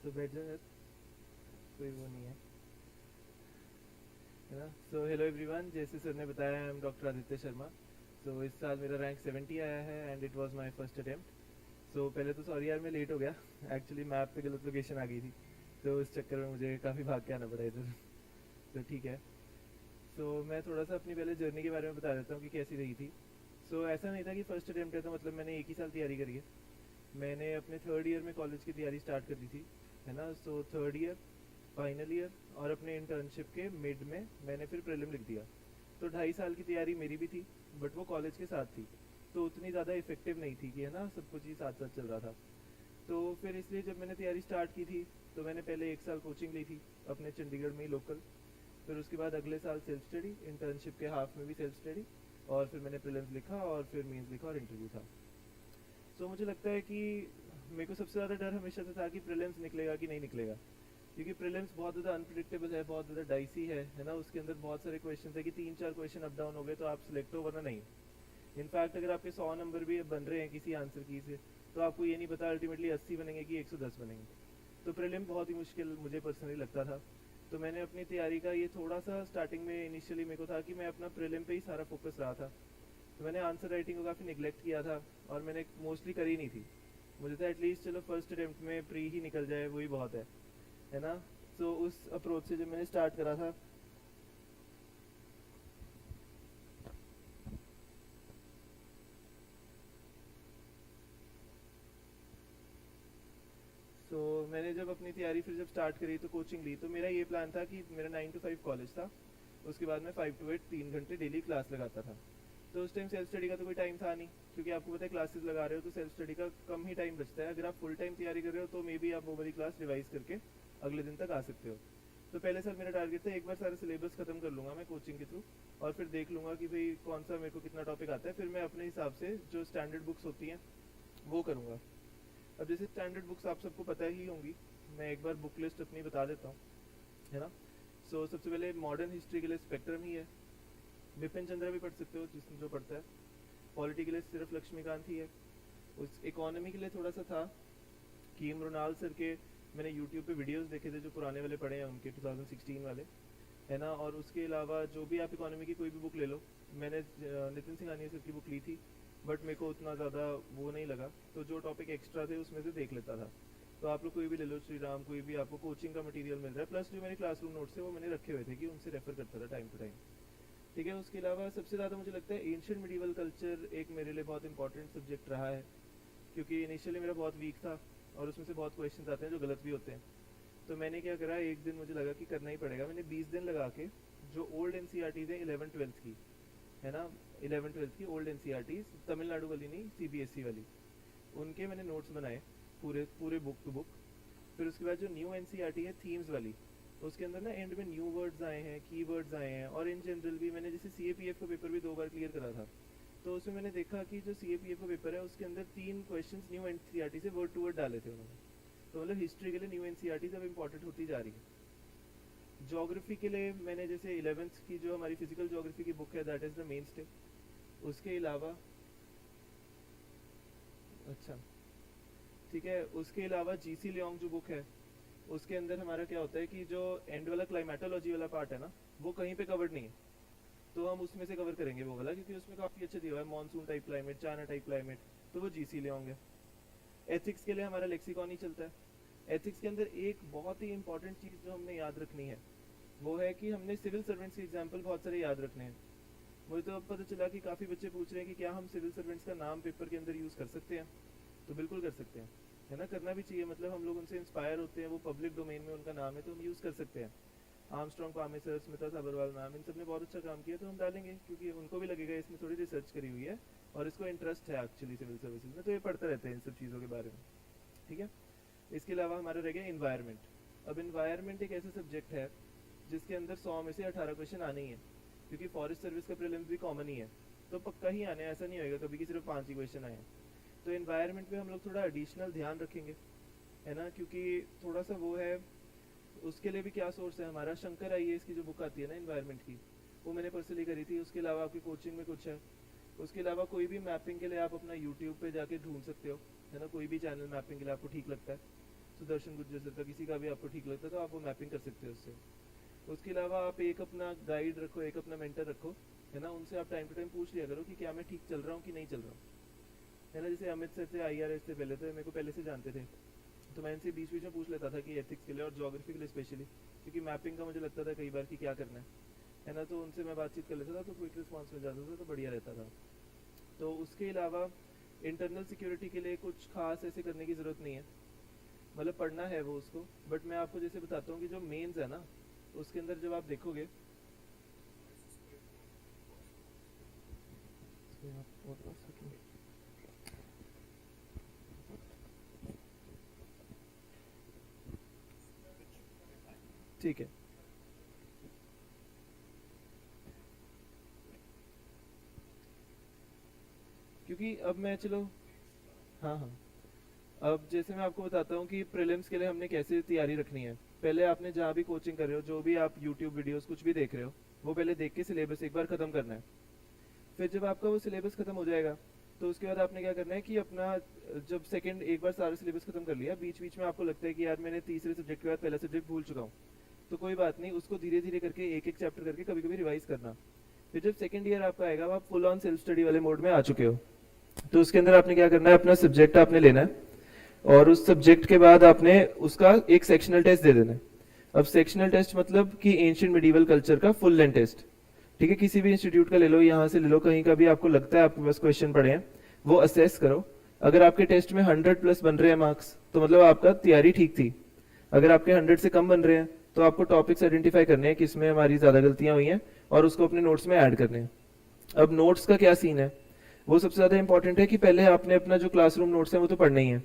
तो बैठ जाओ यार, कोई वो नहीं है ना। सो हेलो एवरीवन, जैसे सर ने बताया I am doctor Aditya Sharma. So इस साल मेरा रैंक 70 आया है and it was my first attempt. So पहले तो सॉरी यार, मैं लेट हो गया। एक्चुअली मैप पे गलत लोकेशन आ गई थी, तो उस चक्कर में मुझे काफ़ी भाग के आना पड़ा इधर। तो ठीक है। सो मैं थोड़ा सा अपनी पहले जर्नी के बारे में बता देता हूँ कि कैसी रही थी। सो ऐसा नहीं था कि फर्स्ट अटेम्प्ट है तो मतलब मैंने एक ही साल तैयारी करी है। मैंने अपने थर्ड ईयर में कॉलेज की तैयारी स्टार्ट कर दी थी, है ना। So third year, final year और अपने इंटर्नशिप के मिड में मैंने फिर प्रीलिम लिख दिया। तो 2.5 साल की तैयारी मेरी भी थी, बट वो कॉलेज के साथ थी, तो उतनी ज़्यादा इफेक्टिव नहीं थी कि, है ना, सब कुछ ही साथ साथ चल रहा था। तो फिर इसलिए जब मैंने तैयारी स्टार्ट की थी तो मैंने पहले 1 साल कोचिंग ली थी अपने चंडीगढ़ में ही लोकल। फिर उसके बाद अगले साल सेल्फ स्टडी, इंटर्नशिप के हाफ में भी सेल्फ स्टडी, और फिर मैंने प्रीलिम्स लिखा और फिर मेंस लिखा और इंटरव्यू था। सो मुझे लगता है कि मेरे को सबसे ज़्यादा डर हमेशा से था कि प्रीलिम्स निकलेगा कि नहीं निकलेगा, क्योंकि प्रीलिम्स बहुत ज़्यादा अनप्रिडिक्टेबल है, बहुत ज़्यादा डाइसी है ना। उसके अंदर बहुत सारे क्वेश्चन है कि 3-4 क्वेश्चन अप डाउन हो गए तो आप सिलेक्ट हो, वरना नहीं। इनफैक्ट अगर आपके 100 नंबर भी बन रहे हैं किसी आंसर की से, तो आपको ये नहीं पता अल्टीमेटली 80 बनेंगे कि 110 बनेंगे। तो प्रीलिम बहुत ही मुश्किल मुझे पर्सनली लगता था। तो मैंने अपनी तैयारी का ये थोड़ा सा स्टार्टिंग में इनिशियली मेरे को था कि मैं अपना प्रीलिम पे ही सारा फोकस रहा था। तो मैंने आंसर राइटिंग को काफ़ी निगलेक्ट किया था और मैंने मोस्टली करी नहीं थी। मुझे तो एटलीस्ट चलो फर्स्ट अटेम्प्ट में प्री ही निकल जाए वही बहुत है ना। तो उस अप्रोच से जब मैंने स्टार्ट करा था, तो मैंने जब अपनी तैयारी फिर जब स्टार्ट करी तो कोचिंग ली, तो मेरा ये प्लान था कि मेरा 9 to 5 कॉलेज था, उसके बाद मैं 5 to 8 3 घंटे डेली क्लास लगाता था। तो उस टाइम सेल्फ स्टडी का तो कोई टाइम था नहीं, क्योंकि आपको पता है क्लासेस लगा रहे हो तो सेल्फ स्टडी का कम ही टाइम बचता है। अगर आप फुल टाइम तैयारी कर रहे हो तो मे बी आप वो वाली क्लास रिवाइज करके अगले दिन तक आ सकते हो। तो पहले सर मेरा टारगेट था एक बार सारा सिलेबस खत्म कर लूँगा मैं कोचिंग के थ्रू, और फिर देख लूँगा कि भाई कौन सा मेरे को कितना टॉपिक आता है, फिर मैं अपने हिसाब से जो स्टैंडर्ड बुक्स होती हैं वो करूँगा। अब जैसे स्टैंडर्ड बुक्स आप सबको पता ही होंगी, मैं एक बार बुक लिस्ट अपनी बता देता हूँ, है ना। सबसे पहले मॉडर्न हिस्ट्री के लिए स्पेक्ट्रम ही है, बिपिन चंद्रा भी पढ़ सकते हो जिसने जो पढ़ता है। पॉलिटी के लिए सिर्फ लक्ष्मीकांत ही है। उस इकोनॉमी के लिए थोड़ा सा था कि मृणाल सर के मैंने यूट्यूब पे वीडियोस देखे थे जो पुराने वाले पढ़े हैं उनके 2016 वाले, है ना। और उसके अलावा जो भी आप इकोनॉमी की कोई भी बुक ले लो, मैंने नितिन सिंघानिया सर की बुक ली थी, बट मेरे को उतना ज़्यादा वो नहीं लगा, तो जो टॉपिक एक्स्ट्रा थे उसमें से देख लेता था। तो आप लोग कोई भी ले लो, श्री राम, कोई भी आपको कोचिंग का मटेरियल मिल रहा है, प्लस जो मेरे क्लासरूम नोट्स थे वो मैंने रखे हुए थे कि उनसे रेफर करता था टाइम टू टाइम। ठीक है। उसके अलावा सबसे ज़्यादा मुझे लगता है एंशियंट मिडिवल कल्चर एक मेरे लिए बहुत इंपॉर्टेंट सब्जेक्ट रहा है, क्योंकि इनिशियली मेरा बहुत वीक था और उसमें से बहुत क्वेश्चन आते हैं जो गलत भी होते हैं। तो मैंने क्या करा, एक दिन मुझे लगा कि करना ही पड़ेगा, मैंने 20 दिन लगा के जो old N C R Ts है 11th 12th की, है ना, 11th 12th की old N C R Ts, Tamil Nadu वाली नहीं, सी बी एस ई वाली, उनके मैंने नोट्स बनाए पूरे पूरे बुक टू बुक। फिर उसके बाद जो new N C R T है थीम्स वाली, उसके अंदर ना एंड में न्यू वर्ड्स आए हैं, की वर्ड्स आए हैं, और इन जनरल भी मैंने जैसे सी ए पी एफ का पेपर भी 2 बार क्लियर करा था, तो उसमें मैंने देखा कि जो सी ए पी एफ का पेपर है उसके अंदर 3 question new N C R T से वर्ड टू वर्ड डाले थे उन्होंने। तो मतलब हिस्ट्री के लिए new N C R T अब इंपॉर्टेंट होती जा रही है। जोग्राफी के लिए मैंने जैसे 11th की जो हमारी फिजिकल जोग्राफी की बुक है that is the main stay. उसके अलावा, अच्छा, ठीक है, उसके अलावा जी सी लियोंग जो बुक है, उसके अंदर हमारा क्या होता है कि जो एंड वाला क्लाइमेटोलॉजी वाला पार्ट है ना, वो कहीं पे कवर्ड नहीं है, तो हम उसमें से कवर करेंगे वो वाला, क्योंकि उसमें काफ़ी अच्छा दिया हुआ है monsoon type climate, China type climate, तो वो जी सी लियोंग है। एथिक्स के लिए हमारा लेक्सिकॉन ही चलता है। एथिक्स के अंदर एक बहुत ही इंपॉर्टेंट चीज़ जो हमने याद रखनी है वो है कि हमने सिविल सर्वेंट्स के एग्जाम्पल बहुत सारे याद रखने हैं। मुझे तो अब पता चला कि काफ़ी बच्चे पूछ रहे हैं कि क्या हम सिविल सर्वेंट्स का नाम पेपर के अंदर यूज़ कर सकते हैं। तो बिल्कुल कर सकते हैं, है ना, करना भी चाहिए, मतलब हम लोग उनसे इंस्पायर होते हैं, वो पब्लिक डोमेन में उनका नाम है तो हम यूज़ कर सकते हैं। आर्मस्ट्रॉन्ग पामे सर, स्मिता साबरवाल मैम, इन सब ने बहुत अच्छा काम किया, तो हम डालेंगे क्योंकि उनको भी लगेगा इसमें थोड़ी रिसर्च करी हुई है और इसको इंटरेस्ट है एक्चुअली सिविल सर्विसेज में, तो ये पढ़ते रहते हैं इन सब चीज़ों के बारे में। ठीक है। इसके अलावा हमारा रह गया इन्वायरमेंट। अब इन्वायरमेंट एक ऐसा सब्जेक्ट है जिसके अंदर 100 में से 18 क्वेश्चन आने ही है, क्योंकि फॉरेस्ट सर्विस का प्रीलिम्स भी कॉमन ही है, तो पक्का ही आने, ऐसा नहीं होएगा कभी कि सिर्फ 5 ही क्वेश्चन आए हैं। तो इन्वायरमेंट पे हम लोग थोड़ा एडिशनल ध्यान रखेंगे, है ना, क्योंकि थोड़ा सा वो है। उसके लिए भी क्या सोर्स है हमारा, शंकर आई की जो बुक आती है ना इन्वायरमेंट की, वो मैंने पर्सनली करी थी। उसके अलावा आपकी कोचिंग में कुछ है। उसके अलावा कोई भी मैपिंग के लिए आप अपना यूट्यूब पे जाके ढूंढ सकते हो, है ना, कोई भी चैनल मैपिंग के लिए आपको ठीक लगता है सुदर्शन गुर्जर सर का, किसी का भी आपको ठीक लगता है तो आप वो मैपिंग कर सकते हो उससे। उसके अलावा आप एक अपना गाइड रखो, एक अपना मेंटर रखो, है ना, उनसे आप टाइम टू टाइम पूछ लिया करो कि क्या मैं ठीक चल रहा हूँ कि नहीं चल रहा हूँ, है ना। जैसे अमित सर थे IRS थे पहले, तो मेरे को पहले से जानते थे, तो मैं इनसे बीच बीच में पूछ लेता था कि एथिक्स के लिए और ज्योग्राफी के लिए स्पेशली, क्योंकि मैपिंग का मुझे लगता था कई बार कि क्या करना है ना, तो उनसे मैं बातचीत कर लेता था, तो क्विक रिस्पॉन्स मिल जाता था, तो बढ़िया रहता था। तो उसके अलावा इंटरनल सिक्योरिटी के लिए कुछ खास ऐसे करने की ज़रूरत नहीं है, मतलब पढ़ना है वो उसको, बट मैं आपको जैसे बताता हूँ कि जो मेंस है ना, उसके अंदर जब आप देखोगे ठीक है। क्योंकि अब मैं चलो, हाँ हाँ, अब जैसे मैं आपको बताता हूँ कि प्रीलिम्स के लिए हमने कैसे तैयारी रखनी है। पहले आपने जहाँ भी कोचिंग कर रहे हो, जो भी आप यूट्यूब वीडियोस कुछ भी देख रहे हो, वो पहले देख के सिलेबस एक बार ख़त्म करना है। फिर जब आपका वो सिलेबस ख़त्म हो जाएगा, तो उसके बाद आपने क्या करना है कि अपना, जब सेकंड एक बार सारा सिलेबस ख़त्म कर लिया, बीच बीच में आपको लगता है कि यार मैंने तीसरे सब्जेक्ट के बाद पहला सब्जेक्ट भूल चुका हूँ, तो कोई बात नहीं, उसको धीरे धीरे करके एक एक चैप्टर करके कभी कभी रिवाइज करना। फिर जब सेकंड ईयर आपका आएगा, आप फुल ऑन सेल्फ स्टडी वाले मोड में आ चुके हो, तो उसके अंदर आपने क्या करना है, अपना सब्जेक्ट आपने लेना है, और उस सब्जेक्ट के बाद आपने उसका एक सेक्शनल टेस्ट दे देना है। अब सेक्शनल टेस्ट मतलब कि एंशिएंट मिडिवल कल्चर का फुल लेंथ टेस्ट, ठीक है, किसी भी इंस्टीट्यूट का ले लो, यहाँ से ले लो, कहीं का भी आपको लगता है आपके पास क्वेश्चन पड़े हैं, वो असेस करो। अगर आपके टेस्ट में 100+ बन रहे हैं मार्क्स, तो मतलब आपका तैयारी ठीक थी। अगर आपके 100 से कम बन रहे हैं, तो आपको टॉपिक्स आइडेंटिफाई करने हैं किसमें हमारी ज्यादा गलतियां हुई हैं, और उसको अपने नोट्स में ऐड करने हैं। अब नोट्स का क्या सीन है, वो सबसे ज्यादा इंपॉर्टेंट है कि पहले आपने अपना जो क्लासरूम नोट्स है वो तो पढ़ना ही है।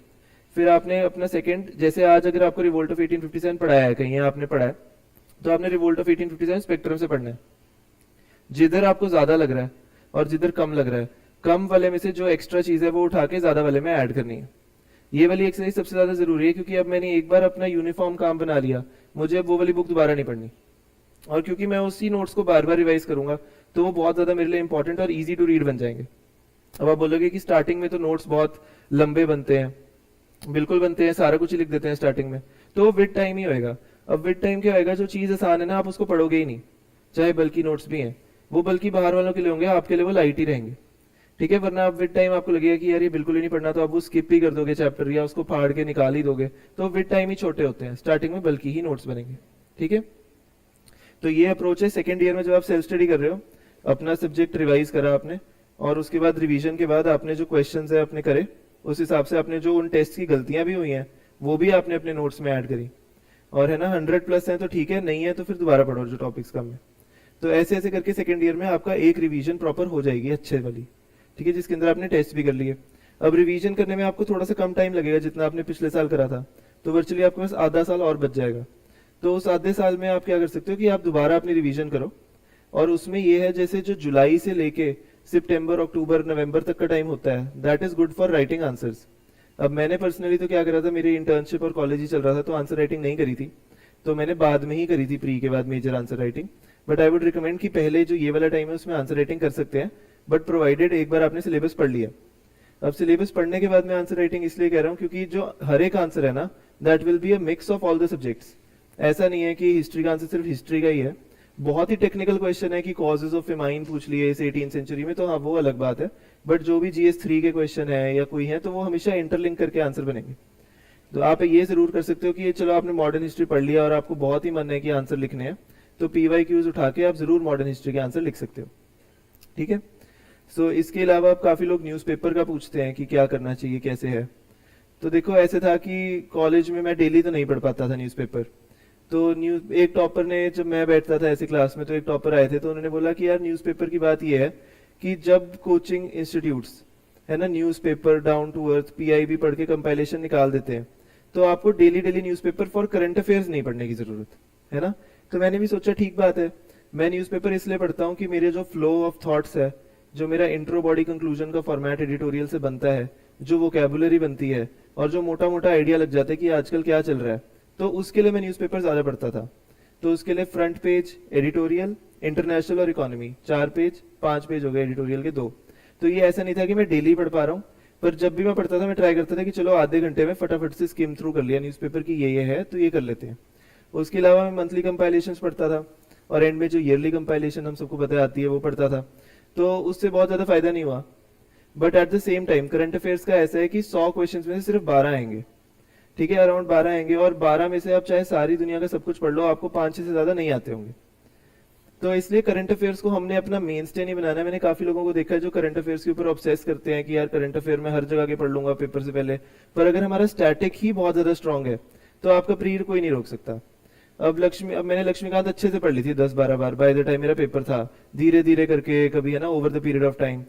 फिर आपने अपना सेकंड, जैसे आज अगर आपको रिवोल्ट ऑफ 1857 पढ़ाया है, कहीं आपने पढ़ा है, तो आपने रिवोल्ट ऑफ 1857 स्पेक्ट्रम से पढ़ना है। जिधर आपको ज्यादा लग रहा है और जिधर कम लग रहा है, कम वाले में से जो एक्स्ट्रा चीज है वो उठा के ज्यादा वाले में ऐड करनी है। ये वाली एक्सरसाइज सबसे ज्यादा जरूरी है, क्योंकि अब मैंने एक बार अपना यूनिफॉर्म काम बना लिया, मुझे अब वो वाली बुक दोबारा नहीं पढ़नी, और क्योंकि मैं उसी नोट्स को बार बार रिवाइज करूंगा, तो वो बहुत ज्यादा मेरे लिए इंपॉर्टेंट और इजी टू रीड बन जाएंगे। अब आप बोलोगे कि स्टार्टिंग में तो नोट्स बहुत लंबे बनते हैं, बिल्कुल बनते हैं, सारा कुछ ही लिख देते हैं स्टार्टिंग में, तो वो विद टाइम ही होएगा। अब विद टाइम क्या होएगा, जो चीज आसान है ना, आप उसको पढ़ोगे ही नहीं, चाहे बल्कि नोट्स भी हैं, वो बल्कि बाहर वालों के लिए होंगे, आपके लिए वो लाइट ही रहेंगे, ठीक है। वरना आप विद टाइम आपको लगेगा कि यार ये बिल्कुल ही नहीं पढ़ना, तो आप वो स्किप ही कर दोगे चैप्टर, या उसको फाड़ के निकाल ही दोगे, तो विद टाइम ही छोटे होते हैं, स्टार्टिंग में बल्कि ही नोट्स बनेंगे, ठीक है। तो ये अप्रोच है सेकेंड ईयर में, जब आप सेल्फ स्टडी कर रहे हो, अपना सब्जेक्ट रिवाइज करा आपने, और उसके बाद रिवीजन के बाद आपने जो क्वेश्चंस है अपने करे, उस हिसाब से आपने जो उन टेस्ट की गलतियां भी हुई हैं वो भी आपने अपने नोट्स में ऐड करी, और है ना 100+ है तो ठीक है, नहीं है तो फिर दोबारा पढ़ो जो टॉपिक्स कम है। तो ऐसे ऐसे करके सेकेंड ईयर में आपका एक रिवीजन प्रॉपर हो जाएगी अच्छे वाली, ठीक है, जिसके अंदर आपने टेस्ट भी कर लिए। अब रिवीजन करने में आपको थोड़ा सा कम टाइम लगेगा जितना आपने पिछले साल करा था, तो वर्चुअली आपके पास आधा साल और बच जाएगा। तो उस आधे साल में आप क्या कर सकते हो कि आप दोबारा अपनी रिवीजन करो, और उसमें ये है जैसे जो जुलाई से लेके सितंबर, अक्टूबर, नवंबर तक का टाइम होता है, that is good for writing answers. अब मैंने पर्सनली तो क्या करा था, मेरी इंटर्नशिप और कॉलेज ही चल रहा था, तो आंसर राइटिंग नहीं करी थी, तो मैंने बाद में ही करी थी, प्री के बाद major answer writing. But I would recommend कि पहले जो ये वाला टाइम है उसमें आंसर राइटिंग कर सकते हैं, बट प्रोवाइडेड एक बार आपने सिलेबस पढ़ लिया। अब सिलेबस पढ़ने के बाद मैं आंसर राइटिंग इसलिए कह रहा हूँ क्योंकि जो हर एक आंसर है ना, that will be a mix of all the subjects. ऐसा नहीं है कि हिस्ट्री का आंसर सिर्फ हिस्ट्री का ही है, बहुत ही टेक्निकल क्वेश्चन है कि कॉजेज ऑफ फेमाइन पूछ लिए इस 18th सेंचुरी में, तो हाँ वो अलग बात है, बट जो भी GS3 के क्वेश्चन है या कोई है, तो वो हमेशा इंटरलिंक करके आंसर बनेंगे। तो आप ये जरूर कर सकते हो कि ये चलो आपने मॉडर्न हिस्ट्री पढ़ लिया और आपको बहुत ही मन है कि आंसर लिखने हैं, तो PYQs उठा के आप जरूर मॉडर्न हिस्ट्री के आंसर लिख सकते हो, ठीक है। सो इसके अलावा अब काफी लोग न्यूज़पेपर का पूछते हैं कि क्या करना चाहिए, कैसे है। तो देखो ऐसे था कि कॉलेज में मैं डेली तो नहीं पढ़ पाता था न्यूज़पेपर, तो न्यूज एक टॉपर ने, जब मैं बैठता था ऐसी क्लास में, तो एक टॉपर आए थे, तो उन्होंने बोला कि यार न्यूज़पेपर की बात ये है कि जब कोचिंग इंस्टीट्यूट्स है ना newspaper down to earth PIB पढ़ के कंपाइलेशन निकाल देते हैं, तो आपको daily daily newspaper for current affairs नहीं पढ़ने की जरूरत है ना। तो मैंने भी सोचा ठीक बात है, मैं न्यूज़पेपर इसलिए पढ़ता हूँ कि मेरे जो फ्लो ऑफ थॉट्स है, जो मेरा इंट्रो बॉडी कंक्लूजन का फॉर्मेट एडिटोरियल से बनता है, जो वोकेबुलरी बनती है, और जो मोटा मोटा आइडिया लग जाता है कि आजकल क्या चल रहा है, तो उसके लिए मैं न्यूज़पेपर ज्यादा पढ़ता था। तो उसके लिए फ्रंट पेज एडिटोरियल, इंटरनेशनल और इकोनॉमी 4 पेज, 5 पेज हो गए एडिटोरियल के 2। तो ये ऐसा नहीं था कि मैं डेली पढ़ पा रहा हूँ, पर जब भी मैं पढ़ता था मैं ट्राई करता था कि चलो आधे घंटे में फटाफट से स्किम थ्रू कर लिया न्यूज़पेपर की ये है तो ये कर लेते हैं। उसके अलावा मैं मंथली कंपाइलेशंस पढ़ता था और एंड में जो ईयरली कंपाइलेशन हम सबको पता आती है वो पढ़ता था, तो उससे बहुत ज़्यादा फायदा नहीं हुआ। But at the same time current affairs का ऐसा है कि 100 क्वेश्चंस में से सिर्फ 12 आएंगे, ठीक है, अराउंड 12 आएंगे, और 12 में से आप चाहे सारी दुनिया का सब कुछ पढ़ लो आपको 5-6 से ज़्यादा नहीं आते होंगे। तो इसलिए करंट अफेयर्स को हमने अपना मेन स्टे नहीं बनाना है। मैंने काफी लोगों को देखा है जो करंट अफेयर्स के ऊपर ऑब्सेस करते हैं कि यार करंट अफेयर में हर जगह के पढ़ लूंगा पेपर से पहले, पर अगर हमारा स्टैटिक ही बहुत ज्यादा स्ट्रांग है तो आपका प्री कोई नहीं रोक सकता। अब मैंने लक्ष्मीकांत अच्छे से पढ़ ली थी 10-12 बार बाय द टाइम मेरा पेपर था, धीरे धीरे करके कभी, है ना, over the period of time.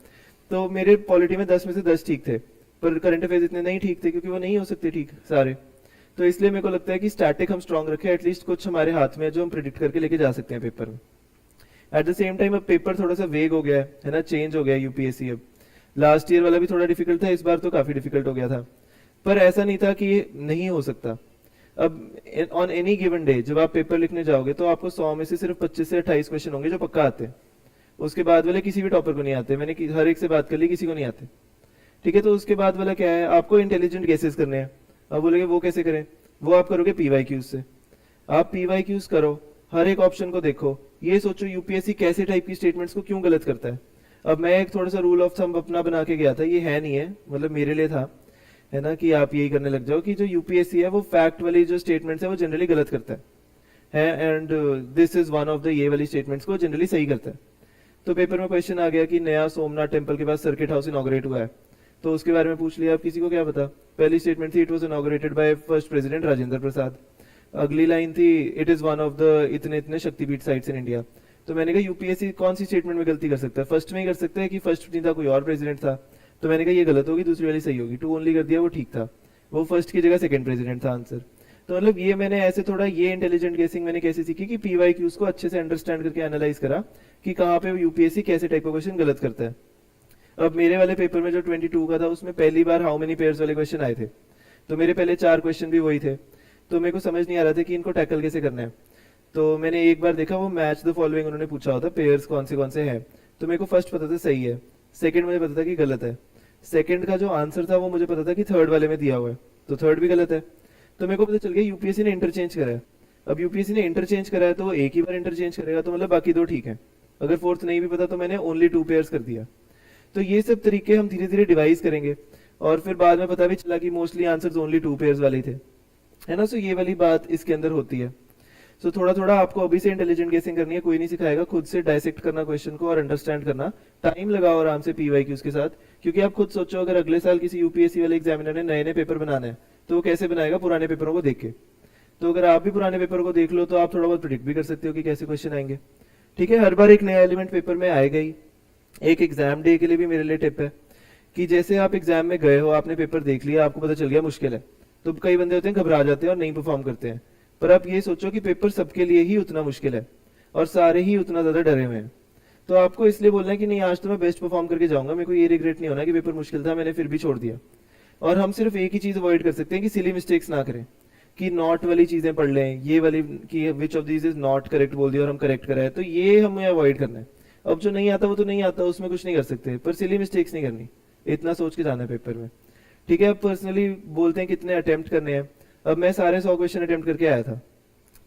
तो मेरे पॉलिटी में 10 में से 10 ठीक थे, पर करंट अफेयर्स इतने नहीं ठीक थे क्योंकि वो नहीं हो सकते ठीक सारे। तो इसलिए मेरे को लगता है कि स्टैटिक हम स्ट्रांग रखें, एटलीस्ट कुछ हमारे हाथ में जो हम प्रिडिक्ट करके लेके जा सकते हैं पेपर में। एट द सेम टाइम अब पेपर थोड़ा सा वेग हो गया है ना, चेंज हो गया यूपीएससी। अब लास्ट ईयर वाला भी थोड़ा डिफिकल्ट था, इस बार तो काफी डिफिकल्ट हो गया था, पर ऐसा नहीं था कि ये नहीं हो सकता। अब ऑन एनी गिवन डे जब आप पेपर लिखने जाओगे तो आपको 100 में से सिर्फ 25 से 28 क्वेश्चन होंगे जो पक्का आते हैं, उसके बाद वाले किसी भी टॉपर को नहीं आते। मैंने हर एक से बात कर ली, किसी को नहीं आते, ठीक है। तो उसके बाद वाला क्या है, आपको इंटेलिजेंट गेसेस करने हैं। अब बोलोगे वो कैसे करें, वो आप करोगे पीवाईक्यूज से। आप पीवाईक्यूज करो, हर एक ऑप्शन को देखो, ये सोचो यूपीएससी कैसे टाइप की स्टेटमेंट्स को क्यों गलत करता है। अब मैं एक थोड़ा सा रूल ऑफ थंब अपना बना के गया था, ये है नहीं है, मतलब मेरे लिए था, है ना, कि आप यही करने लग जाओ कि जो यूपीएससी है वो फैक्ट वाली जो स्टेटमेंट्स है वो जनरली गलत करता है, and this is one of the ये वाली स्टेटमेंट्स को जनरली सही करता है। तो पेपर में क्वेश्चन आ गया कि नया सोमनाथ टेम्पल के पास सर्किट हाउस इनॉग्रेट हुआ है, तो उसके बारे में पूछ लिया। अब किसी को क्या पता, पहली स्टेटमेंट थी it was inaugurated by first president Rajendra Prasad, अगली लाइन थी it is one of the इतने इतने शक्तिपीठ साइट्स इन इंडिया। तो मैंने कहा यूपीएससी कौन सी स्टेटमेंट में गलती कर सकता है, फर्स्ट में ही कर सकता है कि फर्स्ट नहीं था कोई और प्रेसिडेंट था। तो मैंने कहा ये गलत होगी, दूसरी वाली सही होगी, 2 ओनली कर दिया, वो ठीक था, वो फर्स्ट की जगह सेकंड प्रेसिडेंट था आंसर। तो मतलब ये मैंने ऐसे थोड़ा ये इंटेलिजेंट गेसिंग मैंने कैसे सीखी कि पीवाईक्यूज को अच्छे से अंडरस्टैंड करके एनालाइज करा कि कहाँ पे यूपीएससी कैसे टाइप का क्वेश्चन गलत करता है। अब मेरे वाले पेपर में जो 22 का था उसमें पहली बार हाउ मेनी पेयर्स वाले क्वेश्चन आए थे, तो मेरे पहले 4 क्वेश्चन भी वही थे, तो मेरे को समझ नहीं आ रहा था कि इनको टैकल कैसे करना है। तो मैंने एक बार देखा वो मैच द फॉलोइंग उन्होंने पूछा होता, पेयर्स कौन से हैं, तो मेरे को फर्स्ट पता था सही है, सेकंड मुझे पता था कि गलत है, सेकंड का जो आंसर था वो मुझे पता था कि थर्ड वाले में दिया हुआ है, तो थर्ड भी गलत है। तो मेरे को पता चल गया यूपीएससी ने इंटरचेंज करा है। अब यूपीएससी ने इंटरचेंज करा है तो वो एक ही बार इंटरचेंज करेगा, तो मतलब बाकी 2 ठीक है। अगर फोर्थ नहीं भी पता तो मैंने ओनली 2 पेयर्स कर दिया। तो ये सब तरीके हम धीरे धीरे डिवाइस करेंगे, और फिर बाद में पता भी चला कि मोस्टली आंसर्स ओनली 2 पेयर्स वाले थे, है ना। सो ये वाली बात इसके अंदर होती है। सो थोड़ा थोड़ा आपको अभी से इंटेलिजेंट गेसिंग करनी है, कोई नहीं सिखाएगा, खुद से डायसेक्ट करना क्वेश्चन को और अंडरस्टैंड करना, टाइम लगाओ आराम से पीवाईक्यूज के साथ। क्योंकि आप खुद सोचो अगर अगले साल किसी यूपीएससी वाले एग्जामिनर ने नए नए पेपर बनाना है तो वो कैसे बनाएगा, पुराने पेपरों को देख के। तो अगर आप भी पुराने पेपर को देख लो तो आप थोड़ा बहुत प्रिडिक्ट भी कर सकते हो कि कैसे क्वेश्चन आएंगे, ठीक है। हर बार एक नया एलिमेंट पेपर में आएगा ही। एक एग्जाम डे के लिए भी मेरे लिए टिप है कि जैसे आप एग्जाम में गए हो, आपने पेपर देख लिया, आपको पता चल गया मुश्किल है, तो कई बंदे होते हैं घबरा जाते हैं और नहीं परफॉर्म करते हैं। पर आप ये सोचो कि पेपर सबके लिए ही उतना मुश्किल है और सारे ही उतना ज्यादा डरे हुए हैं, तो आपको इसलिए बोलना है कि नहीं आज तो मैं बेस्ट परफॉर्म करके जाऊंगा, मेरे को ये रिग्रेट नहीं होना कि पेपर मुश्किल था मैंने फिर भी छोड़ दिया। और हम सिर्फ एक ही चीज अवॉइड कर सकते हैं कि सिली मिस्टेक्स ना करें, कि नॉट वाली चीजें पढ़ लें, ये वाली कि which of these is not correct बोल दिया और हम करेक्ट कराए, तो ये हमें अवॉइड करना है। अब जो नहीं आता वो तो नहीं आता, उसमें कुछ नहीं कर सकते, पर सिली मिस्टेक्स नहीं करनी, इतना सोच के जाना है पेपर में, ठीक है। अब पर्सनली बोलते हैं कितने अटेम्प्ट करने हैं, अब मैं सारे 100 क्वेश्चन अटेम्प्ट करके आया था,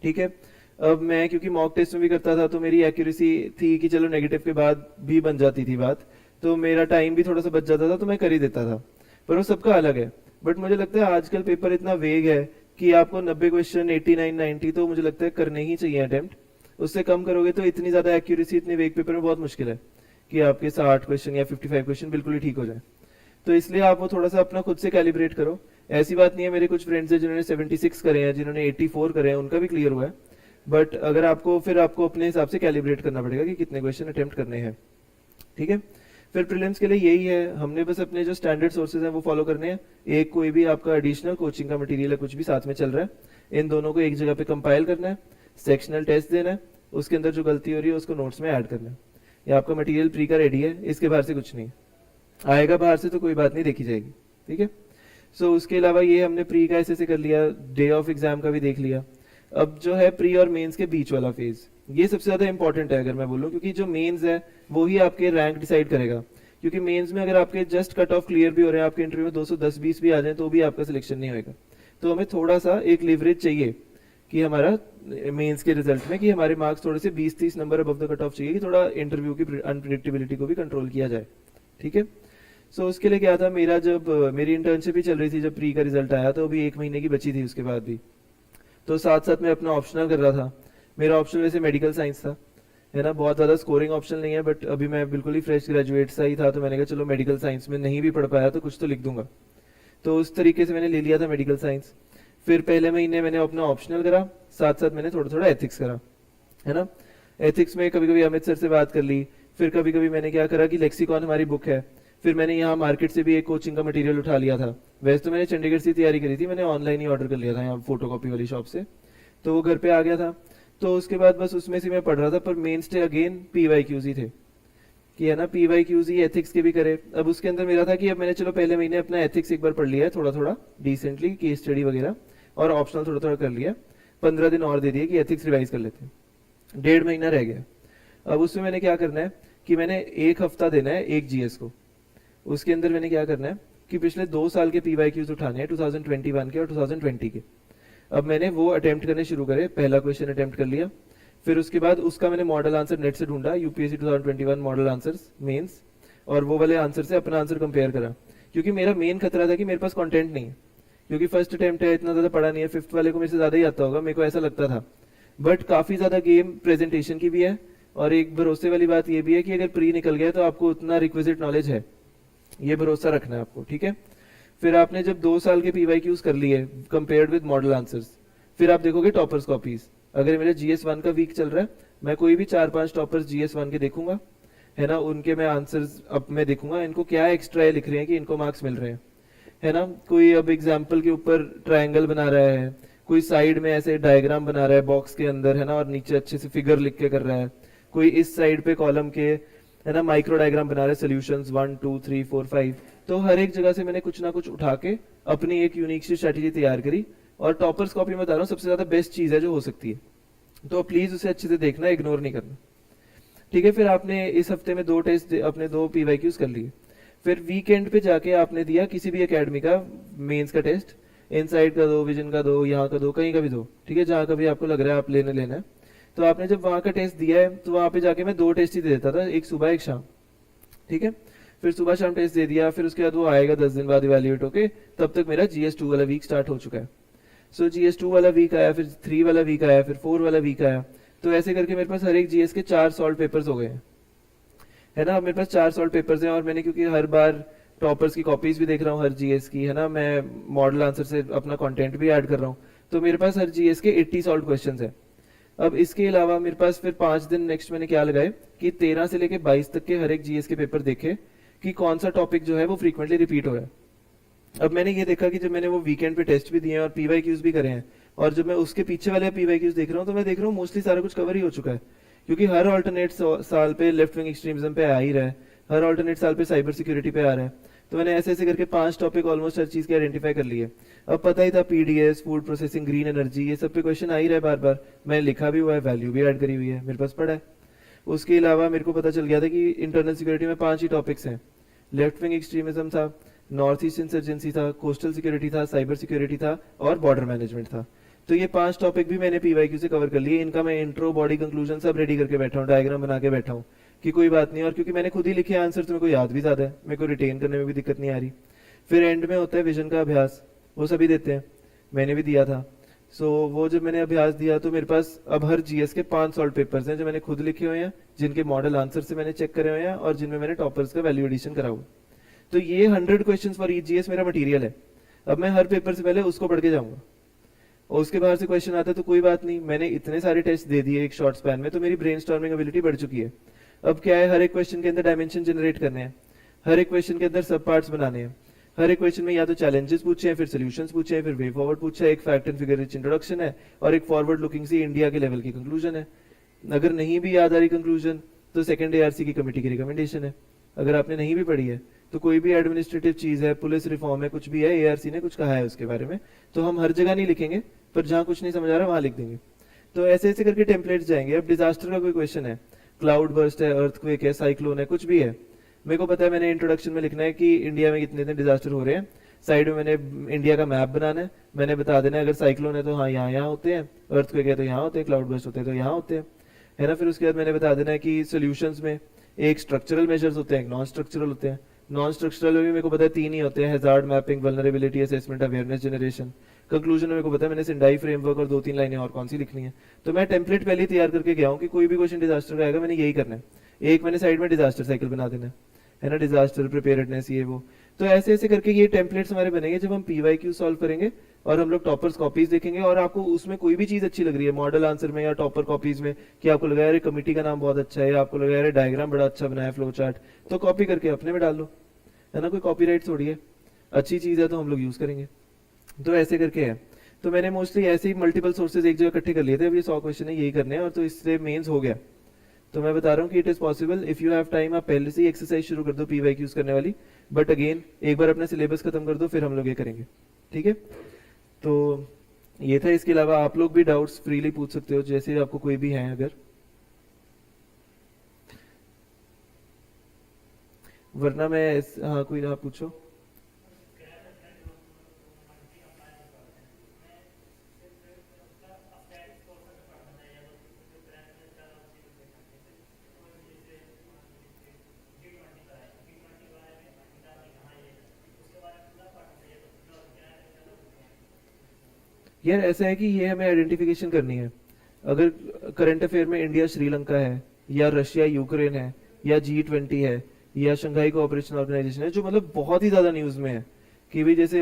ठीक है। अब मैं क्योंकि मॉक टेस्ट में भी करता था तो मेरी एक्यूरेसी थी कि चलो नेगेटिव के बाद भी बन जाती थी बात, तो मेरा टाइम भी थोड़ा सा बच जाता था, तो मैं कर ही देता था, पर वो सबका अलग है। बट मुझे लगता है आजकल पेपर इतना वेग है कि आपको 90 क्वेश्चन 89-90 तो मुझे लगता है करने ही चाहिए अटेम्प्ट। उससे कम करोगे तो इतनी ज्यादा एक्यूरेसी इतने वेग पेपर में बहुत मुश्किल है कि आपके 60 क्वेश्चन या 55 क्वेश्चन बिल्कुल ही ठीक हो जाए। तो इसलिए आप वो थोड़ा सा अपना खुद से कैलिब्रेट करो। ऐसी बात नहीं है, मेरे कुछ फ्रेंड्स हैं जिन्होंने 76 करे हैं, जिन्होंने 84 करे हैं, उनका भी क्लियर हुआ है। बट अगर आपको फिर आपको अपने हिसाब से कैलिब्रेट करना पड़ेगा कि कितने क्वेश्चन अटेम्प्ट करने हैं, ठीक है। फिर प्रीलिम्स के लिए यही है, हमने बस अपने जो स्टैंडर्ड सोर्सेज हैं वो फॉलो करने हैं। एक कोई भी आपका एडिशनल कोचिंग का मटेरियल है, कुछ भी साथ में चल रहा है, इन दोनों को एक जगह पे कंपाइल करना है, सेक्शनल टेस्ट देना है, उसके अंदर जो गलती हो रही है उसको नोट्स में ऐड करना है। ये आपका मटेरियल प्री का रेडी है, इसके बाहर से कुछ नहीं आएगा, बाहर से तो कोई बात नहीं देखी जाएगी, ठीक है। सो उसके अलावा ये हमने प्री का ऐसे कर लिया, डे ऑफ एग्जाम का भी देख लिया। अब जो है प्री और मेंस के बीच वाला फेज, ये सबसे ज्यादा इंपॉर्टेंट है अगर मैं बोलूं, क्योंकि जो मेंस है वो ही आपके रैंक डिसाइड करेगा क्योंकि मेंस में अगर आपके जस्ट कट ऑफ क्लियर भी हो रहे हैं, आपके इंटरव्यू में 210-20 भी आ जाए तो भी आपका सिलेक्शन नहीं होएगा। तो हमें थोड़ा सा एक लिवरेज चाहिए कि हमारा मेंस के रिजल्ट में कि हमारे मार्क्स थोड़े से 20-30 number above the cut off चाहिए कि थोड़ा इंटरव्यू की अनप्रिडिक्टेबिलिटी को भी कंट्रोल किया जाए। ठीक है, सो उसके लिए क्या था, मेरा जब मेरी इंटर्नशिप ही चल रही थी, जब प्री का रिजल्ट आया तो अभी 1 महीने की बची थी उसके बाद भी, तो साथ साथ मैं अपना ऑप्शनल कर रहा था। मेरा ऑप्शनल वैसे मेडिकल साइंस था, है ना, बहुत ज़्यादा स्कोरिंग ऑप्शन नहीं है, बट अभी मैं बिल्कुल ही फ्रेश ग्रेजुएट सा ही था, तो मैंने कहा चलो मेडिकल साइंस में नहीं भी पढ़ पाया तो कुछ तो लिख दूंगा, तो उस तरीके से मैंने ले लिया था मेडिकल साइंस। फिर पहले महीने मैंने अपना ऑप्शनल करा, साथ साथ मैंने थोड़ा थोड़ा एथिक्स करा, है ना। एथिक्स में कभी कभी अमित सर से बात कर ली, फिर कभी कभी मैंने क्या करा कि लेक्सिकॉन हमारी बुक है, फिर मैंने यहाँ मार्केट से भी एक कोचिंग का मटेरियल उठा लिया था। वैसे तो मैंने चंडीगढ़ से तैयारी करी थी, मैंने ऑनलाइन ही ऑर्डर कर लिया था यहाँ फोटोकॉपी वाली शॉप से, तो वो घर पे आ गया था। तो उसके बाद बस उसमें से मैं पढ़ रहा था, पर मेन स्टे अगेन PYQs ही थे कि है ना, PYQs ही एथिक्स के भी करे। अब उसके अंदर मेरा था कि अब मैंने चलो पहले महीने अपना एथिक्स एक बार पढ़ लिया है थोड़ा थोड़ा डिसेंटली, केस स्टडी वगैरह, और ऑप्शनल थोड़ा थोड़ा कर लिया, 15 दिन और दे दिए कि एथिक्स रिवाइज कर लेते हैं, 1.5 महीना रह गया। अब उसमें मैंने क्या करना है कि मैंने 1 हफ्ता देना है एक GS को। उसके अंदर मैंने क्या करना है कि पिछले 2 साल के PYQs उठाने हैं, 2021 के और 2020 के। अब मैंने वो अटेम्प्ट करने शुरू करे, पहला क्वेश्चन अटेम्प्ट कर लिया, फिर उसके बाद उसका मैंने मॉडल आंसर नेट से ढूंढा, UPSC 2021 मॉडल आंसर्स मेंस, और वो वाले आंसर से अपना आंसर कंपेयर करा, क्योंकि मेरा मेन खतरा था कि मेरे पास कंटेंट नहीं है, क्योंकि फर्स्ट अटेम्प्ट है, इतना ज्यादा पढ़ा नहीं है, 5th वाले को मेरे से ज्यादा ही आता होगा, मेरे को ऐसा लगता था। बट काफी ज्यादा गेम प्रेजेंटेशन की भी है, और एक भरोसे वाली बात ये भी है कि अगर प्री निकल गया तो आपको उतना रिक्विजिट नॉलेज है, ये भरोसा रखना है आपको। ठीक है, फिर आपने जब 2 साल के PYQs कर लिए कंपेयर्ड विद मॉडल आंसर्स, फिर आप देखोगे टॉपर्स कॉपीज। अगर मेरा GS1 का वीक चल रहा है, मैं कोई भी 4-5 टॉपर्स GS1 के देखूंगा, है ना, उनके मैं आंसर्स अब मैं देखूंगा इनको क्या एक्स्ट्रा लिख रहे हैं कि इनको मार्क्स मिल रहे हैं, है ना। कोई अब एग्जाम्पल के ऊपर ट्रायंगल बना रहा है, कोई साइड में ऐसे डायग्राम बना रहा है बॉक्स के अंदर, है ना, और नीचे अच्छे से फिगर लिख के कर रहा है, कोई इस साइड पे कॉलम के, है ना, माइक्रो डायग्राम बना रहा है, सोल्यूशंस 1 2 3 4 5। तो हर एक जगह से मैंने कुछ ना कुछ उठा के अपनी एक यूनिक सी स्ट्रेटेजी तैयार करी, और टॉपर्स कॉपी में बता रहा हूँ सबसे ज्यादा बेस्ट चीज है जो हो सकती है, तो प्लीज उसे अच्छे से देखना, इग्नोर नहीं करना। ठीक है, फिर आपने इस हफ्ते में 2 टेस्ट अपने 2 PYQs कर लिए, फिर वीकेंड पे जाके आपने दिया किसी भी एकेडमी का मेंस का टेस्ट, इनसाइड का दो, विजन का दो, यहाँ का दो, कहीं का भी दो, ठीक है, जहाँ का भी आपको लग रहा है आप लेना है। तो आपने जब वहाँ का टेस्ट दिया है तो वहाँ पे जाके मैं 2 टेस्ट ही दे देता था, एक सुबह एक शाम। ठीक है, फिर सुबह शाम टेस्ट दे दिया, फिर उसके बाद वो आएगा 10 दिन बाद इवेल्युएट होके, तब तक मेरा GS2 वाला वीक स्टार्ट हो चुका है। सो GS2 वाला वीक आया, फिर 3 वाला वीक आया, फिर 4 वाला वीक आया, तो ऐसे करके मेरे पास हर एक GS के 4 सॉल्व पेपर्स हो गए हैं, है ना। मेरे पास 4 सॉल्व पेपर्स हैं, और मैंने क्योंकि हर बार टॉपर्स की कॉपीज भी देख रहा हूँ हर GS की, है ना, मैं मॉडल आंसर से अपना कंटेंट भी ऐड कर रहा हूँ, तो मेरे पास हर GS के 80 सॉल्व क्वेश्चंस हैं। अब इसके अलावा मेरे पास फिर 5 दिन नेक्स्ट मैंने क्या लगाए कि 13 से लेके 22 तक के हर एक GS के पेपर देखे कि कौन सा टॉपिक जो है वो फ्रीक्वेंटली रिपीट हो रहा है। अब मैंने ये देखा कि जब मैंने वो वीकेंड पे टेस्ट भी दिए हैं और PYQs भी करे हैं, और जब मैं उसके पीछे वाले PYQs देख रहा हूँ, तो मैं देख रहा हूँ मोस्टली सारा कुछ कवर ही हो चुका है, क्योंकि हर ऑल्टरनेट साल पे लेफ्ट विंग एक्सट्रीमिज्म पे आ ही रहा है, हर ऑल्टरनेट साल पे साइबर सिक्योरिटी पे आ रहा है। तो मैंने ऐसे ऐसे करके 5 टॉपिक ऑलमोस्ट हर चीज के आइडेंटिफाई कर लिए। अब पता ही था PDS, food processing, green energy, ये सब पे क्वेश्चन आ ही रहा है बार बार, मैंने लिखा भी हुआ है, वैल्यू भी ऐड करी हुई है, मेरे पास पड़ा है। उसके अलावा मेरे को पता चल गया था कि इंटरनल सिक्योरिटी में 5 ही टॉपिक्स हैं, लेफ्ट विंग एक्सट्रीमिज्म था, नॉर्थ ईस्ट इंसर्जेंसी था, कोस्टल सिक्योरिटी था, साइबर सिक्योरिटी था, और बॉर्डर मैनेजमेंट था। तो ये 5 टॉपिक भी मैंने PYQ से कवर कर लिए, इनका मैं इंट्रो, बॉडी कंक्लूजन सब रेडी करके बैठा हूँ, डायग्राम बना के बैठा हूँ कि कोई बात नहीं, और क्योंकि मैंने खुद ही लिखे आंसर तो मेरे को याद भी ज्यादा है, मेरे को रिटेन करने में भी दिक्कत नहीं आ रही। फिर एंड में होता है विजन का अभ्यास, वो सभी देते हैं, मैंने भी दिया था। सो वो जब मैंने अभ्यास दिया तो मेरे पास अब हर GS के 5 सॉल्व पेपर्स हैं जो मैंने खुद लिखे हुए हैं, जिनके मॉडल आंसर से मैंने चेक करे हुए हैं, और जिनमें मैंने टॉपर्स का वैल्यू एडिशन करा हुआ। तो ये 100 क्वेश्चंस फॉर ईच GS मेरा मटेरियल है। अब मैं हर पेपर से पहले उसको पढ़ के जाऊंगा, और उसके बाहर से क्वेश्चन आता है तो कोई बात नहीं, मैंने इतने सारे टेस्ट दे दिए एक शॉर्ट स्पैन में, तो मेरी ब्रेनस्टॉर्मिंग एबिलिटी बढ़ चुकी है। अब क्या है, हर एक क्वेश्चन के अंदर डायमेंशन जनरेट करने हैं, हर एक क्वेश्चन के अंदर सब पार्ट्स बनाने हैं, हर एक क्वेश्चन में या तो चैलेंजेस पूछे हैं, फिर सॉल्यूशंस पूछे हैं, फिर वे फॉरवर्ड पूछा है, एक fact and figure rich introduction है, और एक फॉरवर्ड लुकिंग सी इंडिया के लेवल की कंक्लूजन है। अगर नहीं भी याद आ रही कंक्लूजन तो सेकंड ARC की कमेटी की रिकमेंडेशन है। अगर आपने नहीं भी पढ़ी है तो कोई भी एडमिनिस्ट्रेटिव चीज है, पुलिस रिफॉर्म है, कुछ भी है, ARC ने कुछ कहा है उसके बारे में, तो हम हर जगह नहीं लिखेंगे, पर जहां कुछ नहीं समझ आ रहा वहां लिख देंगे। तो ऐसे ऐसे करके टेम्पलेट्स जाएंगे। अब डिजास्टर का कोई क्वेश्चन है, क्लाउड बर्स्ट है, अर्थक्वेक है, साइक्लोन है, कुछ भी है, मेरे को पता है मैंने इंट्रोडक्शन में लिखना है कि इंडिया में कितने इतने डिजास्टर हो रहे हैं, साइड में मैंने इंडिया का मैप बनाना है, मैंने बता देना है अगर साइक्लोन है तो हाँ यहाँ यहाँ होते हैं, अर्थक्वेक है तो यहाँ होते हैं, क्लाउड बर्स्ट होते हैं तो यहाँ होते हैं, है ना। फिर उसके बाद मैंने बता देना है कि सोल्यूशंस में एक स्ट्रक्चरल मेजर्स होते हैं, एक नॉन स्ट्रक्चरल होते हैं। नॉन स्ट्रक्चरल में भी मेरे को पता है 3 ही होते हैं, hazard mapping, vulnerability assessment, awareness generation. Conclusion में मेरे को पता है मैंने सिंडाई फ्रेमवर्क और 2-3 लाइनें और कौन सी लिखनी है। तो मैं टेम्पलेट पहले ही तैयार करके गया हूँ कि कोई भी क्वेश्चन डिजास्टर का आएगा मैंने यही करना है। एक मैंने साइड में डिजास्टर साइकिल बना देना है ना, डिजास्टर प्रिपेयर्डनेस ये वो। तो ऐसे ऐसे करके ये टेम्पलेट्स हमारे बनेंगे जब हम पीवाईक्यू सॉल्व करेंगे और हम लोग टॉपर्स कॉपीज देखेंगे और आपको उसमें कोई भी चीज अच्छी लग रही है मॉडल आंसर में या टॉपर कॉपीज में कि आपको लगा यार कमिटी का नाम बहुत अच्छा है, आपको लगा यार डायग्राम बड़ा अच्छा बनाया फ्लो चार्ट, तो कॉपी करके अपने में डाल लो, है ना। कोई कॉपीराइट थोड़ी है, अच्छी चीज है तो हम लोग यूज करेंगे। तो ऐसे करके है। तो मैंने मोस्टली ऐसे ही मल्टीपल सोर्सेज एक जगह इकट्ठे कर लिए थे, अब ये 100 क्वेश्चन है यही करने हैं और तो इससे मेंस हो गया। तो मैं बता रहा हूँ कि it is possible if you have time, आप पहले से ही एक्सरसाइज शुरू कर दो पीवाईक्यूज करने वाली, बट अगेन एक बार अपना सिलेबस खत्म कर दो फिर हम लोग ये करेंगे, ठीक है। तो ये था, इसके अलावा आप लोग भी डाउट्स फ्रीली पूछ सकते हो जैसे आपको कोई भी है अगर, वरना मैं हाँ कोई आप पूछो। यार ऐसा है कि ये हमें आइडेंटिफिकेशन करनी है। अगर करंट अफेयर में इंडिया श्रीलंका है या रशिया यूक्रेन है या G20 है या शंघाई कोऑपरेशन ऑर्गेनाइजेशन है, जो मतलब बहुत ही ज्यादा न्यूज में है कि भाई जैसे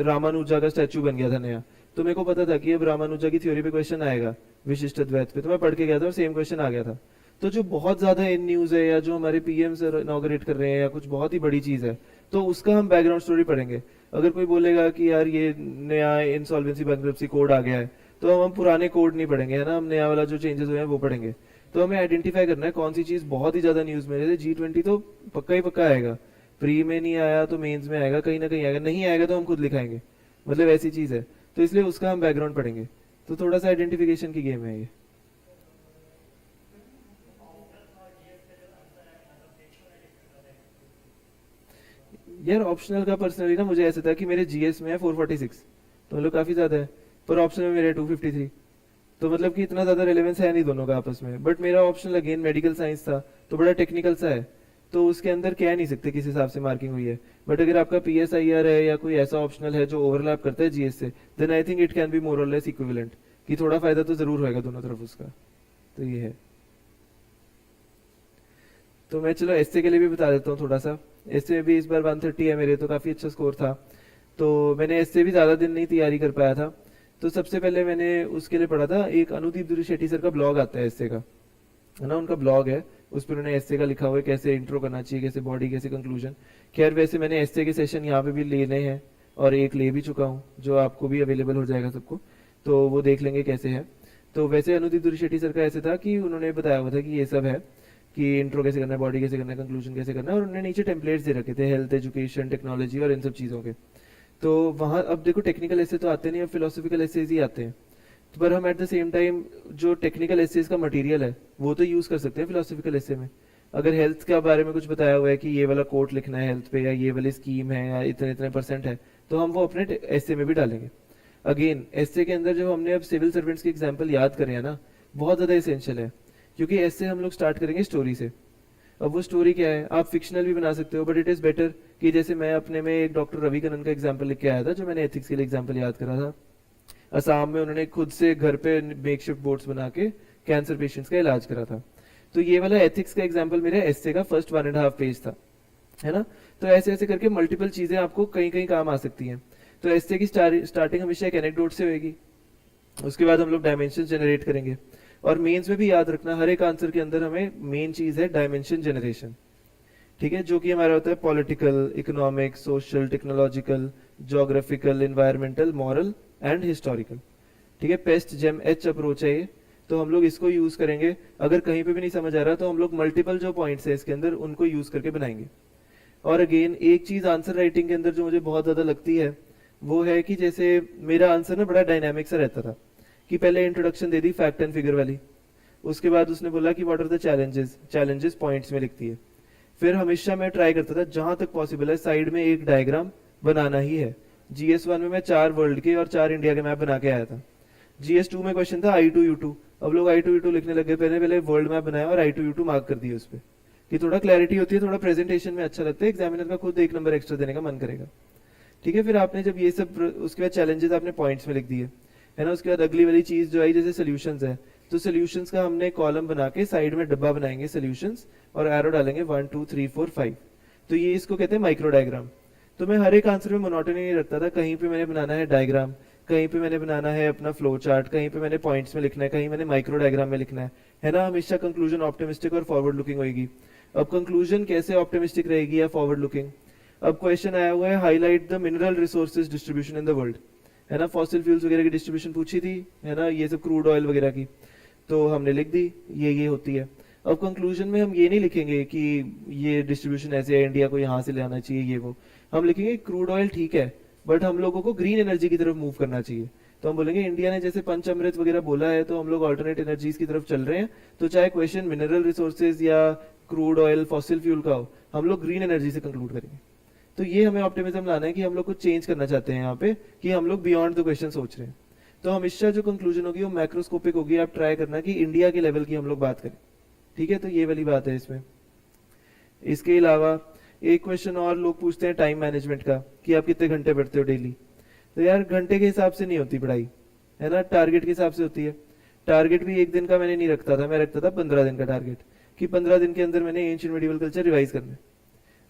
रामानुजा का स्टैचू बन गया था नया, तो मेरे को पता था कि अब रामानुजा की थ्योरी पे क्वेश्चन आएगा विशिष्ट अद्वैत पे, तो मैं पढ़ के गया था और सेम क्वेश्चन आ गया था। तो जो बहुत ज्यादा इन न्यूज है या जो हमारे पीएम सर इनॉग्रेट कर रहे हैं या कुछ बहुत ही बड़ी चीज है, तो उसका हम बैकग्राउंड स्टोरी पढ़ेंगे। अगर कोई बोलेगा कि यार ये नया इंसॉल्वेंसी बैंक्रप्सी कोड आ गया है, तो हम पुराने कोड नहीं पढ़ेंगे, है ना, हम नया वाला जो चेंजेस हुए हैं वो पढ़ेंगे। तो हमें आइडेंटिफाई करना है कौन सी चीज बहुत ही ज्यादा न्यूज में, जैसे G20 तो पक्का ही पक्का आएगा, प्री में नहीं आया तो मेंस में आएगा, कहीं ना कहीं आएगा, नहीं आएगा तो हम खुद लिखाएंगे, मतलब ऐसी चीज है। तो इसलिए उसका हम बैकग्राउंड पढ़ेंगे। तो थोड़ा सा आइडेंटिफिकेशन की गेम है ये। यार ऑप्शनल का पर्सनली ना मुझे ऐसा था कि मेरे जीएस में है 446, तो मतलब काफी ज्यादा है, पर ऑप्शनल में मेरे 253, तो मतलब कि इतना ज्यादा रेलेवेंस है नहीं दोनों का आपस में। बट मेरा ऑप्शनल अगेन मेडिकल साइंस था तो बड़ा टेक्निकल सा है, तो उसके अंदर कह नहीं सकते किस हिसाब से मार्किंग हुई है। बट अगर आपका PSIR है या कोई ऐसा ऑप्शनल है जो ओवरलैप करता है जीएस से, then I think it can be more or less equivalent, कि थोड़ा फायदा तो जरूर होगा दोनों तरफ उसका। तो ये है। तो मैं चलो एसए के लिए भी बता देता हूँ थोड़ा सा। एसए में भी इस बार 130 है मेरे, तो काफी अच्छा स्कोर था। तो मैंने एसए भी ज्यादा दिन नहीं तैयारी कर पाया था। तो सबसे पहले मैंने उसके लिए पढ़ा था, एक अनुदीप दुरी शेट्टी सर का ब्लॉग आता है एसए का, है ना, उनका ब्लॉग है, उस पर उन्होंने एसए का लिखा हुआ है कैसे इंट्रो करना चाहिए, कैसे बॉडी, कैसे कंक्लूजन। खैर वैसे मैंने एसए के सेशन यहाँ पे भी लेने हैं और एक ले भी चुका हूँ जो आपको भी अवेलेबल हो जाएगा सबको, तो वो देख लेंगे कैसे है। तो वैसे अनुदीप दुरी शेट्टी सर का ऐसे था कि उन्होंने बताया हुआ था कि ये सब है कि इंट्रो कैसे करना है, बॉडी कैसे करना है, कंक्लूजन कैसे करना है, और उन्होंने नीचे टेम्पलेट्स दे रखे थे हेल्थ, एजुकेशन, टेक्नोलॉजी और इन सब चीज़ों के। तो वहाँ अब देखो टेक्निकल एसे तो आते नहीं, अब फिलोसफिकल एसेज ही आते हैं। तो पर हम एट द सेम टाइम जो टेक्निकल एसेज का मटेरियल है वो तो यूज़ कर सकते हैं फिलोसफिकल एसे में। अगर हेल्थ के बारे में कुछ बताया हुआ है कि ये वाला कोट लिखना है हेल्थ पे, या ये वाली स्कीम है, या इतने इतने परसेंट है, तो हम वो अपने एसे में भी डालेंगे। अगेन एसे के अंदर जो हमने अब सिविल सर्वेंट्स के एग्जाम्पल याद करे हैं ना, बहुत ज़्यादा इसेंशियल है, क्योंकि ऐसे हम लोग स्टार्ट करेंगे स्टोरी से। अब वो स्टोरी क्या है, आप फिक्शनल भी बना सकते हो, बट इट इज़ बेटर कि जैसे मैं अपने में एक डॉक्टर रवि कनन का एग्जाम्पल लिख के आया था, जो मैंने एथिक्स के लिए एग्जाम्पल याद करा था। असम में उन्होंने खुद से घर पे मेकशिफ्ट बोट्स बना के कैंसर पेशेंट्स का इलाज करा था। तो ये वाला एथिक्स का एग्जाम्पल मेरे एस्से का फर्स्ट 1.5 पेज था, है ना। तो ऐसे ऐसे करके मल्टीपल चीजें आपको कहीं कहीं काम आ सकती हैं। तो एस्से की स्टार्टिंग हमेशा एक एनेक्डोट से होगी, उसके बाद हम लोग डायमेंशन जनरेट करेंगे। और मेंस में भी याद रखना, हर एक आंसर के अंदर हमें मेन चीज है डायमेंशन जनरेशन, ठीक है, जो कि हमारा होता है political, economic, social, technological, geographical, environmental, moral and historical, ठीक है। पेस्ट जेम एच अप्रोच है ये, तो हम लोग इसको यूज करेंगे। अगर कहीं पे भी नहीं समझ आ रहा तो हम लोग मल्टीपल जो पॉइंट्स है इसके अंदर उनको यूज करके बनाएंगे। और अगेन एक चीज आंसर राइटिंग के अंदर जो मुझे बहुत ज्यादा लगती है वो है कि जैसे मेरा आंसर ना बड़ा डायनामिक सा रहता था, कि पहले इंट्रोडक्शन दे दी फैक्ट एंड फिगर वाली, उसके बाद उसने बोला कि what are the challenges, challenges points में लिखती है, फिर हमेशा मैं ट्राई करता था जहां तक पॉसिबल है साइड में एक डायग्राम बनाना ही है। GS1 में मैं 4 वर्ल्ड के और 4 इंडिया के मैप बना के आया था। GS2 में क्वेश्चन था I2U2, अब लोग I2U2 लिखने लगे, पहले पहले वर्ल्ड मैप बनाया और I2U2 मार्क कर दिए उस पर, कि थोड़ा क्लैरिटी होती है, थोड़ा प्रेजेंटेशन में अच्छा लगता है, एग्जामिनर का खुद 1 नंबर एक्स्ट्रा देने का मन करेगा। ठीक है, फिर आपने जब ये सब, उसके बाद चैलेंजेस आपने पॉइंट्स में लिख दिए है ना, उसके बाद अगली वाली चीज जो आई जैसे सोल्यूशंस है, तो सोल्यूशंस का हमने कॉलम बना के साइड में डब्बा बनाएंगे सोल्यूशंस और एरो डालेंगे 1 2 3 4 5, तो ये इसको कहते हैं माइक्रो डायग्राम। तो मैं हर एक आंसर में मोनोटनी नहीं रखता था, कहीं पे मैंने बनाना है डायग्राम, कहीं पे मैंने बनाना है अपना फ्लो चार्ट, कहीं पे मैंने पॉइंट्स में लिखना है, कहीं मैंने माइक्रो डायग्राम में लिखना है ना। हमेशा कंक्लूजन ऑप्टिमिस्टिक और फॉरवर्ड लुकिंग होगी। अब कंक्लूजन कैसे ऑप्टिमिस्टिक रहेगी या फॉरवर्ड लुकिंग? अब क्वेश्चन आया हुआ है highlight the mineral resources distribution in the world, है ना, फॉसिल फ्यूल्स वगैरह की डिस्ट्रीब्यूशन पूछी थी, है ना, ये सब क्रूड ऑयल वगैरह की, तो हमने लिख दी ये होती है। अब कंक्लूजन में हम ये नहीं लिखेंगे कि ये डिस्ट्रीब्यूशन ऐसे है, इंडिया को यहाँ से ले आना चाहिए ये वो, हम लिखेंगे क्रूड ऑयल ठीक है बट हम लोगों को ग्रीन एनर्जी की तरफ मूव करना चाहिए। तो हम बोलेंगे इंडिया ने जैसे पंचामृत वगैरह बोला है तो हम लोग ऑल्टरनेट एनर्जीज की तरफ चल रहे हैं, तो चाहे क्वेश्चन मिनरल रिसोर्सेज या क्रूड ऑयल फॉसिल फ्यूल का हो, हम लोग ग्रीन एनर्जी से कंक्लूड करेंगे। तो ये हमें ऑप्टिमिज्म लाना है कि हम लोग कुछ चेंज करना चाहते हैं यहाँ पे, कि हम लोग बियॉन्ड द क्वेश्चन सोच रहे हैं। तो हमेशा जो कंक्लूजन होगी वो मैक्रोस्कोपिक होगी, आप ट्राई करना कि इंडिया के लेवल की हम लोग बात करें। ठीक है, तो ये वाली बात है इसमें। इसके अलावा एक क्वेश्चन और लोग पूछते हैं टाइम मैनेजमेंट का, कि आप कितने घंटे पढ़ते हो डेली। तो यार घंटे के हिसाब से नहीं होती पढ़ाई, है ना, टारगेट के हिसाब से होती है। टारगेट भी 1 दिन का मैंने नहीं रखता था, मैं रखता था 15 दिन का टारगेट, कि 15 दिन के अंदर मैंने एंशिएंट मेडिवल कल्चर रिवाइज करना है।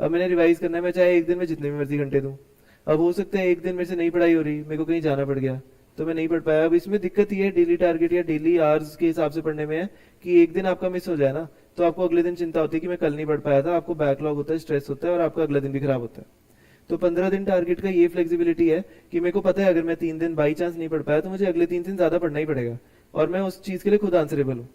अब मैंने रिवाइज करना है, मैं चाहे 1 दिन में जितने भी मर्जी घंटे दूं। अब हो सकता है 1 दिन मेरे से नहीं पढ़ाई हो रही, मेरे को कहीं जाना पड़ गया तो मैं नहीं पढ़ पाया। अब इसमें दिक्कत ये है डेली टारगेट या डेली आवर्स के हिसाब से पढ़ने में है, कि 1 दिन आपका मिस हो जाए ना तो आपको अगले दिन चिंता होती है कि मैं कल नहीं पढ़ पाया था, आपको बैकलॉग होता है, स्ट्रेस होता है और आपका अगला दिन भी खराब होता है। तो 15 दिन टारगेट का ये फ्लेक्सिबिलिटी है कि मेरे को पता है अगर मैं 3 दिन बाई चांस नहीं पढ़ पाया तो मुझे अगले 3 दिन ज्यादा पढ़ना ही पड़ेगा और मैं उस चीज के लिए खुद आंसरेबल हूँ।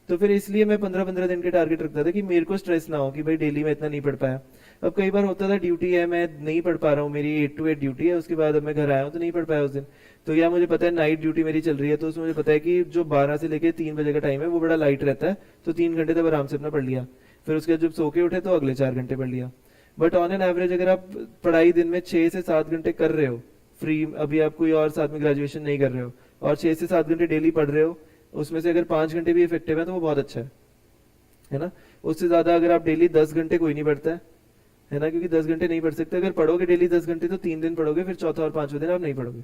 तो फिर इसलिए मैं 15-15 दिन के टारगेट रखता था कि मेरे को स्ट्रेस ना हो कि भाई डेली में इतना नहीं पढ़ पाया। अब कई बार होता था ड्यूटी है, मैं नहीं पढ़ पा रहा हूँ, मेरी 8 to 8 ड्यूटी है, उसके बाद अब मैं घर आया हूँ तो नहीं पढ़ पाया उस दिन। तो या मुझे पता है नाइट ड्यूटी मेरी चल रही है, तो उसमें मुझे पता है कि जो 12 से लेके 3 बजे का टाइम है वो बड़ा लाइट रहता है, तो 3 घंटे तक आराम से अपना पढ़ लिया। फिर उसके बाद जब सो के उठे तो अगले 4 घंटे पढ़ लिया। बट ऑन एन एवरेज अगर आप पढ़ाई दिन में 6 से 7 घंटे कर रहे हो फ्री, अभी आप कोई और साथ में ग्रेजुएशन नहीं कर रहे हो और 6 से 7 घंटे डेली पढ़ रहे हो, उसमें से अगर 5 घंटे भी इफेक्टिव है तो वो बहुत अच्छा है ना। उससे ज्यादा अगर आप डेली 10 घंटे, कोई नहीं पढ़ता है ना, क्योंकि 10 घंटे नहीं पढ़ सकते। अगर पढ़ोगे डेली 10 घंटे तो 3 दिन पढ़ोगे, फिर चौथा और 5वां दिन आप नहीं पढ़ोगे।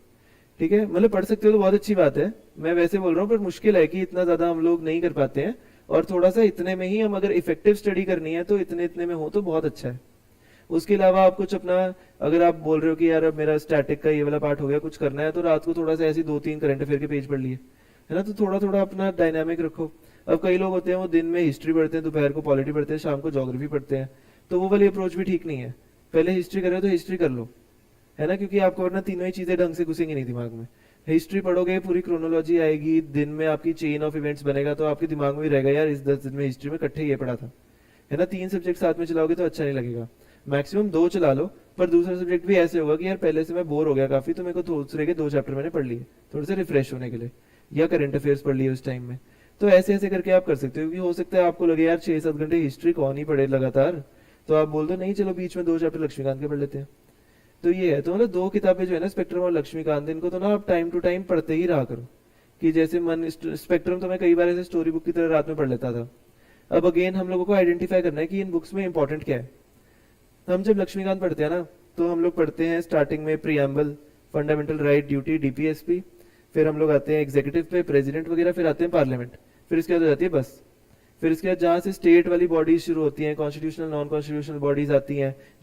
ठीक है, मतलब पढ़ सकते हो तो बहुत अच्छी बात है, मैं वैसे बोल रहा हूँ, पर मुश्किल है कि इतना ज्यादा हम लोग नहीं कर पाते हैं। और थोड़ा सा इतने में ही हम अगर इफेक्टिव स्टडी करनी है तो इतने इतने में हो तो बहुत अच्छा है। उसके अलावा आप कुछ अपना, अगर आप बोल रहे हो कि यार अब मेरा स्टैटिक का ये वाला पार्ट हो गया, कुछ करना है, तो रात को थोड़ा सा ऐसे 2-3 करंट अफेयर के पेज पढ़ लिए, है ना, तो थोड़ा थोड़ा अपना डायनामिक रखो। अब कई लोग होते हैं वो दिन में हिस्ट्री पढ़ते हैं, दोपहर को पॉलिटी पढ़ते हैं, शाम को ज्योग्राफी पढ़ते हैं, तो वो वाली अप्रोच भी ठीक नहीं है। पहले हिस्ट्री कर रहे हो तो हिस्ट्री कर लो, है ना, क्योंकि आपको वरना तीनों ही चीजें ढंग से घुसेंगी नहीं दिमाग में। हिस्ट्री पढ़ोगे, पूरी क्रोनोलॉजी आएगी, दिन में आपकी चेन ऑफ इवेंट्स बनेगा, तो आपके दिमाग में भी रहेगा यार इस 10 दिन में हिस्ट्री में इकट्ठे ये पढ़ा था, है ना। 3 सब्जेक्ट साथ में चलाओगे तो अच्छा नहीं लगेगा, मैक्सिमम 2 चला लो, पर दूसरा सब्जेक्ट भी ऐसे होगा कि यार पहले से मैं बोर हो गया काफी, तो मेरे को दूसरे के 2 चैप्टर मैंने पढ़ लिए थोड़े से रिफ्रेश होने के लिए, या करंट अफेयर्स पढ़ लिए उस टाइम में। तो ऐसे ऐसे करके आप कर सकते हो, क्योंकि हो सकता है आपको लगे यार 6-7 घंटे हिस्ट्री कौन ही पढ़े लगातार, तो आप बोल दो नहीं चलो बीच में 2 चैप्टर लक्ष्मीकांत के पढ़ लेते हैं। तो ये है, तो मतलब 2 किताबें जो है ना, स्पेक्ट्रम और लक्ष्मीकांत, इनको तो ना आप टाइम टू टाइम पढ़ते ही रहा करो, कि जैसे मन, स्पेक्ट्रम तो मैं कई बार ऐसे स्टोरी बुक की तरह रात में पढ़ लेता था। अब अगेन हम लोगों को आइडेंटिफाई करना है कि इन बुक्स में इंपॉर्टेंट क्या है। हम जब लक्ष्मीकांत पढ़ते हैं ना, तो हम लोग पढ़ते हैं स्टार्टिंग में preamble, fundamental right, duty, DPSP, फिर हम लोग आते हैं एग्जीक्यूटिव पे, प्रेसिडेंट वगैरह, फिर आते हैं पार्लियामेंट, फिर इसके बाद हो जाती है बस। फिर इसके बाद जहाँ से स्टेट वाली बॉडीज शुरू होती हैं, कॉन्स्टिट्यूशनल नॉन कॉन्स्टिट्यूशनल बॉडीज आती हैं,